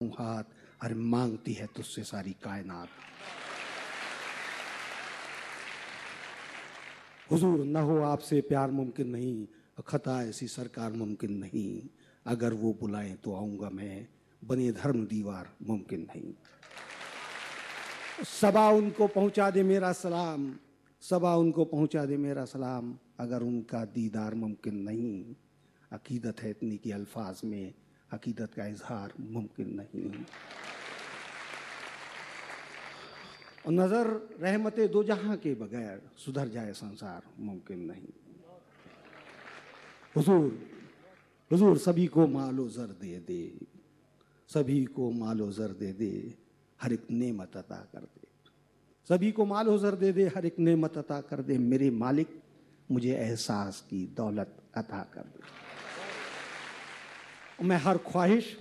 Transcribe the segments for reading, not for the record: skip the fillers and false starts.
हाथ, अरे मांगती है तुझसे सारी कायनात। हुजूर न हो आपसे प्यार मुमकिन नहीं, खता ऐसी सरकार मुमकिन नहीं, अगर वो बुलाएं तो आऊंगा मैं, बने धर्म दीवार मुमकिन नहीं। सबा उनको पहुंचा दे मेरा सलाम, सबा उनको पहुंचा दे मेरा सलाम, अगर उनका दीदार मुमकिन नहीं, अकीदत है इतनी कि अल्फाज में अकीदत का इजहार मुमकिन नहीं। और नजर रहमते दो जहां के बगैर सुधर जाए संसार मुमकिन नहीं। हुजूर हुजूर सभी को मालो जर दे दे, सभी को मालो जर दे दे, हर एक नेमत अता कर दे। सभी को मालो जर दे दे, हर एक नेमत अता कर दे। मेरे मालिक मुझे एहसास की दौलत अता कर दे। मैं हर ख्वाहिश,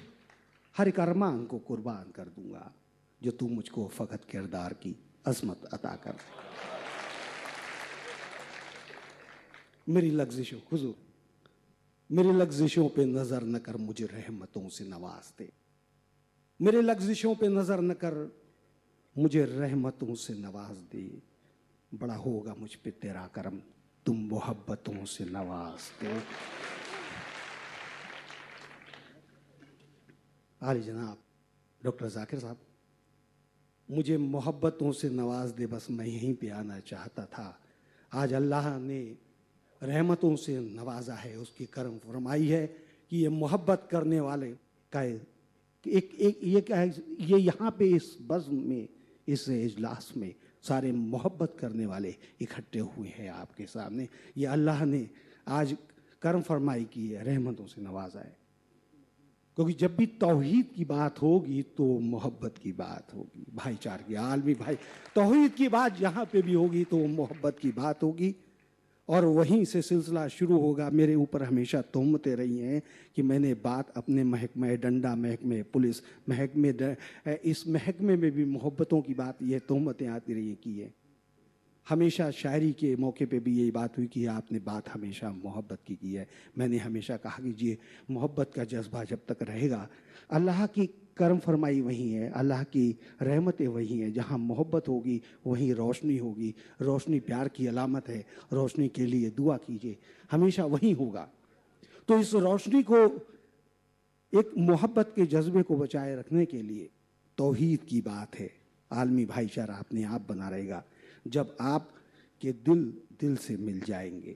हर एक अरमान को कुर्बान कर दूंगा, जो तू मुझको फकत किरदार की अजमत अता कर दे। मेरी लग्जिशों हुजूर, मेरी लग्जिशों पे नजर न कर, मुझे रहमतों से नवाज दे। मेरे लग्जिशों पे नजर न कर, मुझे रहमतों से नवाज दे। बड़ा होगा मुझ पे तेरा करम, तुम मोहब्बतों से नवाज दे। आली जनाब डॉक्टर जाकिर साहब, मुझे मोहब्बतों से नवाज दे, बस मैं यहीं पे आना चाहता था। आज अल्लाह ने रहमतों से नवाजा है, उसकी करम फरमाई है कि ये मोहब्बत करने वाले का ये क्या है, ये यहाँ पे इस बज़्म में, इस इजलास में सारे मोहब्बत करने वाले इकट्ठे हुए हैं आपके सामने। ये अल्लाह ने आज करम फरमाई की है, रहमतों से नवाजा है। क्योंकि जब भी तौहीद की बात होगी तो मोहब्बत की बात होगी, भाईचारे की, आलमी भाई तौहीद की बात जहाँ पे भी होगी तो मोहब्बत की बात होगी। और वहीं से सिलसिला शुरू होगा। मेरे ऊपर हमेशा तोहमतें रही हैं कि मैंने बात अपने महकमे डंडा, महकमे पुलिस, महकमे इस महकमे में भी मोहब्बतों की बात, ये तोहमतें आती रही की है। हमेशा शायरी के मौके पे भी यही बात हुई कि आपने बात हमेशा मोहब्बत की है। मैंने हमेशा कहा कि ये मोहब्बत का जज्बा जब तक रहेगा, अल्लाह की करम फरमाई वहीं है, अल्लाह की रहमतें वहीं हैं। जहाँ मोहब्बत होगी वहीं रोशनी होगी। रोशनी प्यार की अलामत है, रोशनी के लिए दुआ कीजिए, हमेशा वहीं होगा। तो इस रोशनी को, एक मोहब्बत के जज्बे को बचाए रखने के लिए तौहीद की बात है। आलमी भाईचारा अपने आप बना रहेगा जब आप के दिल दिल से मिल जाएंगे,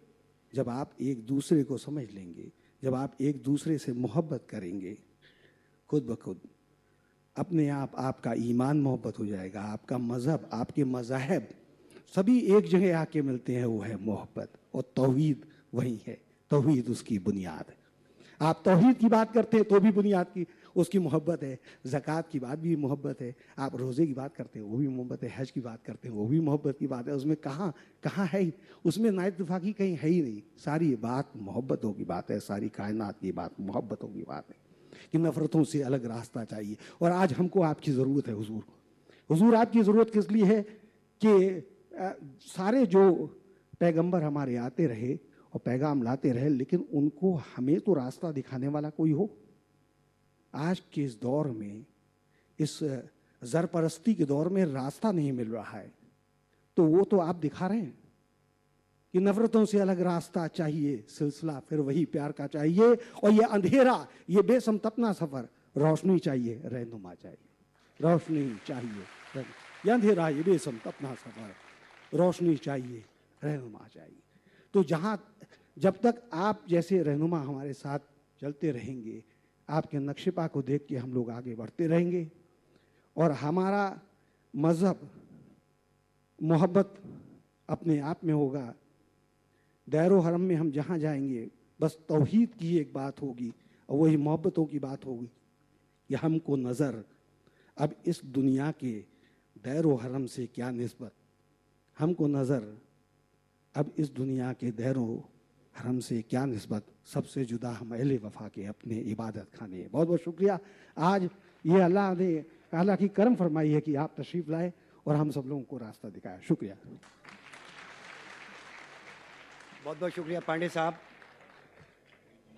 जब आप एक दूसरे को समझ लेंगे, जब आप एक दूसरे से मोहब्बत करेंगे, खुद ब खुद अपने आप आपका ईमान मोहब्बत हो जाएगा। आपका मज़हब, आपके मज़ाहब सभी एक जगह आके मिलते हैं, वो है मोहब्बत। और तौहीद वही है, तौहीद उसकी बुनियाद है। आप तौहीद की बात करते हैं तो भी बुनियाद की उसकी मोहब्बत है। ज़कात की बात भी मोहब्बत है। आप रोज़े की बात करते हैं वो भी मोहब्बत है। हज की बात करते हैं वो भी मोहब्बत की बात है। उसमें कहाँ है ही, उसमें ना इत्तेफाकी कहीं है ही नहीं। सारी बात मोहब्बतों की बात है, सारी कायनात की बात मोहब्बतों की बात है कि नफ़रतों से अलग रास्ता चाहिए। और आज हमको आपकी ज़रूरत है हुजूर। हुजूर आपकी ज़रूरत किस लिए है कि सारे जो पैगंबर हमारे आते रहे और पैगाम लाते रहे, लेकिन उनको हमें तो रास्ता दिखाने वाला कोई हो। आज के इस दौर में, इस ज़रपरस्ती के दौर में रास्ता नहीं मिल रहा है, तो वो तो आप दिखा रहे हैं कि नफ़रतों से अलग रास्ता चाहिए, सिलसिला फिर वही प्यार का चाहिए। और ये अंधेरा, ये बेसम तपना सफ़र, रोशनी चाहिए, रहनुमा चाहिए, रोशनी चाहिए। ये अंधेरा, ये बेसम तपना सफ़र, रोशनी चाहिए, रहनुमा चाहिए। तो जहाँ, जब तक आप जैसे रहनुमा हमारे साथ चलते रहेंगे, आपके नक्शेपा को देख के हम लोग आगे बढ़ते रहेंगे। और हमारा मज़हब मोहब्बत अपने आप में होगा। दायरो हरम में हम जहाँ जाएंगे बस तौहीद की एक बात होगी और वही मोहब्बतों की बात होगी कि हमको नज़र अब इस दुनिया के दायरो हरम से क्या निस्बत, हमको नज़र अब इस दुनिया के दायरो हरम से क्या निस्बत, सबसे जुदा हम अहले वफा के अपने इबादत खाने। बहुत बहुत शुक्रिया। आज ये अल्लाह की करम फरमाई है कि आप तशरीफ़ लाए और हम सब लोगों को रास्ता दिखाया। शुक्रिया, बहुत बहुत शुक्रिया पांडे साहब।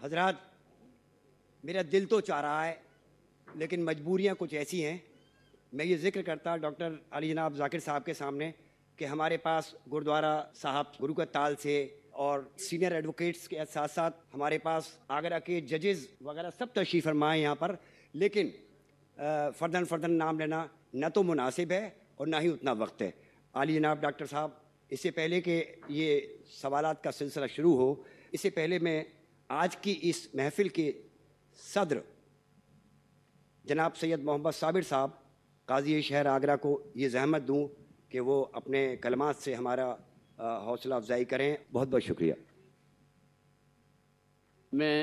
हजरात, मेरा दिल तो चाह रहा है लेकिन मजबूरियां कुछ ऐसी हैं। मैं ये जिक्र करता डॉक्टर अली जनाब जाकिर साहब के सामने कि हमारे पास गुरुद्वारा साहब गुरु का ताल से और सीनियर एडवोकेट्स के साथ साथ हमारे पास आगरा के जजेस वगैरह सब तशरीफ़ फरमाए यहाँ पर, लेकिन फर्दन नाम लेना न तो मुनासिब है और ना ही उतना वक्त है। आली जनाब डॉक्टर साहब, इससे पहले कि ये सवालात का सिलसिला शुरू हो, इससे पहले मैं आज की इस महफिल के सदर जनाब सैयद मोहम्मद साबिर साहब काजी शहर आगरा को ये जहमत दूँ कि वो अपने कलमात से हमारा हौसला अफजाई करें। बहुत बहुत शुक्रिया। मैं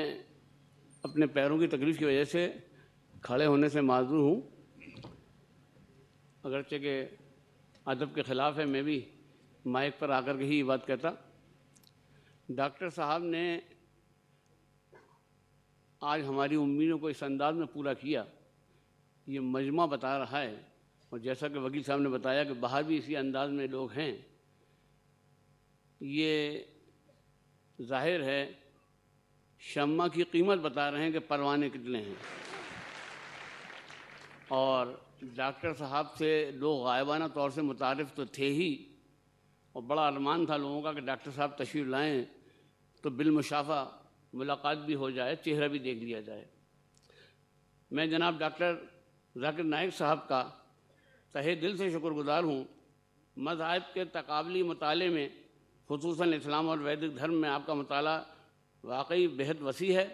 अपने पैरों की तकलीफ़ की वजह से खड़े होने से माजूर हूँ, अगरचे के अदब के ख़िलाफ़ है। मैं भी माइक पर आकर के ही ये बात कहता। डॉक्टर साहब ने आज हमारी उम्मीदों को इस अंदाज में पूरा किया, ये मजमा बता रहा है। और जैसा कि वकील साहब ने बताया कि बाहर भी इसी अंदाज में लोग हैं, ये जाहिर है शम्मा की कीमत बता रहे हैं कि परवाने कितने हैं। और डॉक्टर साहब से लोग गायबाना तौर से मुतारिफ़ तो थे ही, और बड़ा अरमान था लोगों का कि डॉक्टर साहब तशरीफ़ लाएँ तो बिलमुशाफ़ा मुलाकात भी हो जाए, चेहरा भी देख लिया जाए। मैं जनाब डॉक्टर जाकिर नाइक साहब का तहे दिल से शुक्रगुजार हूँ। मज़हब के तकाबली मुताले में, खुसूसन इस्लाम और वैदिक धर्म में आपका मुताला वाकई बेहद वसी है।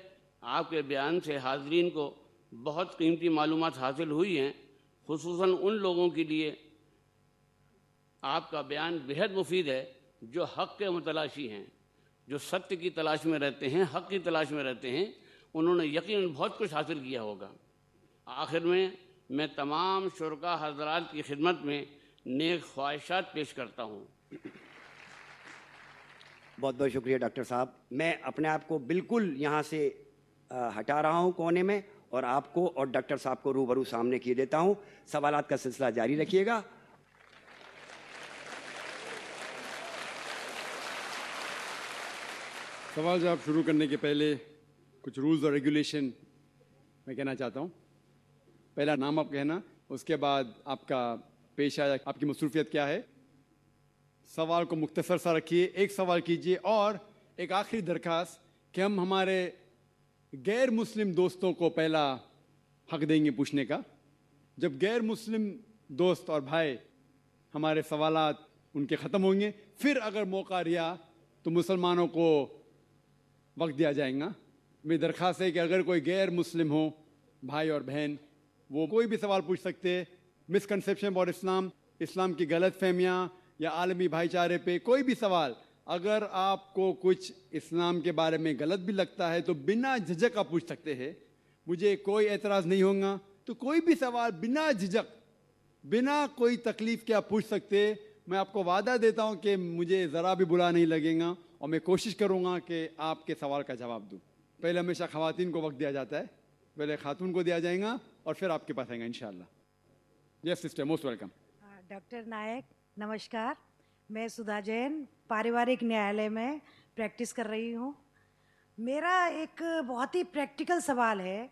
आपके बयान से हाज़रीन को बहुत कीमती मालूमात हासिल हुई हैं। खुसूसन उन लोगों के लिए आपका बयान बेहद मुफीद है जो हक़ के मुतलाशी हैं, जो सत्य की तलाश में रहते हैं, हक़ की तलाश में रहते हैं। उन्होंने यकीनन बहुत कुछ हासिल किया होगा। आखिर में मैं तमाम शुरका हज़रात की खिदमत में नेक ख्वाहिशात पेश करता हूँ। बहुत बहुत शुक्रिया डॉक्टर साहब। मैं अपने आप को बिल्कुल यहाँ से हटा रहा हूँ कोने में, और आपको और डॉक्टर साहब को रूबरू सामने किए देता हूँ। सवालात का सिलसिला जारी रखिएगा। सवाल जवाब शुरू करने के पहले कुछ रूल्स और रेगुलेशन मैं कहना चाहता हूँ। पहला नाम आप कहना, उसके बाद आपका पेशा या आपकी मसरूफियत क्या है। सवाल को मुख्तसर सा रखिए, एक सवाल कीजिए। और एक आखिरी दरख्वास्त कि हम हमारे गैर मुस्लिम दोस्तों को पहला हक देंगे पूछने का। जब गैर मुस्लिम दोस्त और भाई हमारे सवालात उनके ख़त्म होंगे, फिर अगर मौका रिया तो मुसलमानों को वक्त दिया जाएगा। मेरी दरख्वास्त है कि अगर कोई गैर मुस्लिम हो भाई और बहन, वो कोई भी सवाल पूछ सकते। मिसकंसेप्शन और इस्लाम की गलत फहमियाँ या आलमी भाईचारे पे कोई भी सवाल, अगर आपको कुछ इस्लाम के बारे में गलत भी लगता है तो बिना झिझक आप पूछ सकते हैं। मुझे कोई एतराज़ नहीं होगा। तो कोई भी सवाल बिना झिझक, बिना कोई तकलीफ़ के आप पूछ सकते। मैं आपको वादा देता हूँ कि मुझे ज़रा भी बुरा नहीं लगेगा और मैं कोशिश करूँगा कि आपके सवाल का जवाब दूँ। पहले हमेशा ख़वातीन को वक्त दिया जाता है, पहले खातून को दिया जाएगा और फिर आपके पास आएगा इंशाअल्लाह। Yes sister, most welcome. Doctor Nayak नमस्कार। मैं सुधा जैन पारिवारिक न्यायालय में प्रैक्टिस कर रही हूँ। मेरा एक बहुत ही प्रैक्टिकल सवाल है।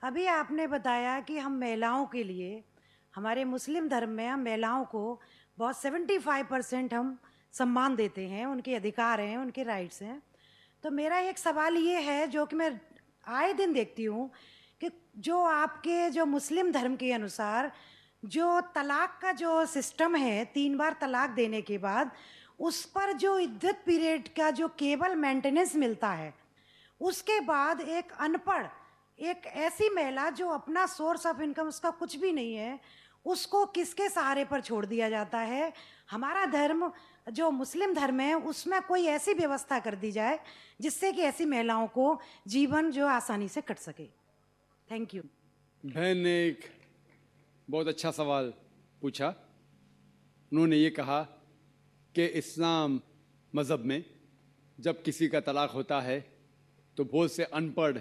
अभी आपने बताया कि हम महिलाओं के लिए, हमारे मुस्लिम धर्म में हम महिलाओं को बहुत 75% हम सम्मान देते हैं, उनके अधिकार हैं, उनके राइट्स हैं। तो मेरा एक सवाल ये है जो कि मैं आए दिन देखती हूँ कि जो आपके जो मुस्लिम धर्म के अनुसार जो तलाक का जो सिस्टम है, 3 बार तलाक देने के बाद उस पर जो इद्दत पीरियड का जो केवल मेंटेनेंस मिलता है, उसके बाद एक अनपढ़, एक ऐसी महिला जो अपना सोर्स ऑफ इनकम उसका कुछ भी नहीं है, उसको किसके सहारे पर छोड़ दिया जाता है। हमारा धर्म जो मुस्लिम धर्म है उसमें कोई ऐसी व्यवस्था कर दी जाए जिससे कि ऐसी महिलाओं को जीवन जो आसानी से कट सके। Thank you. बहन ने एक बहुत अच्छा सवाल पूछा। उन्होंने ये कहा कि इस्लाम मज़हब में जब किसी का तलाक होता है तो बहुत से अनपढ़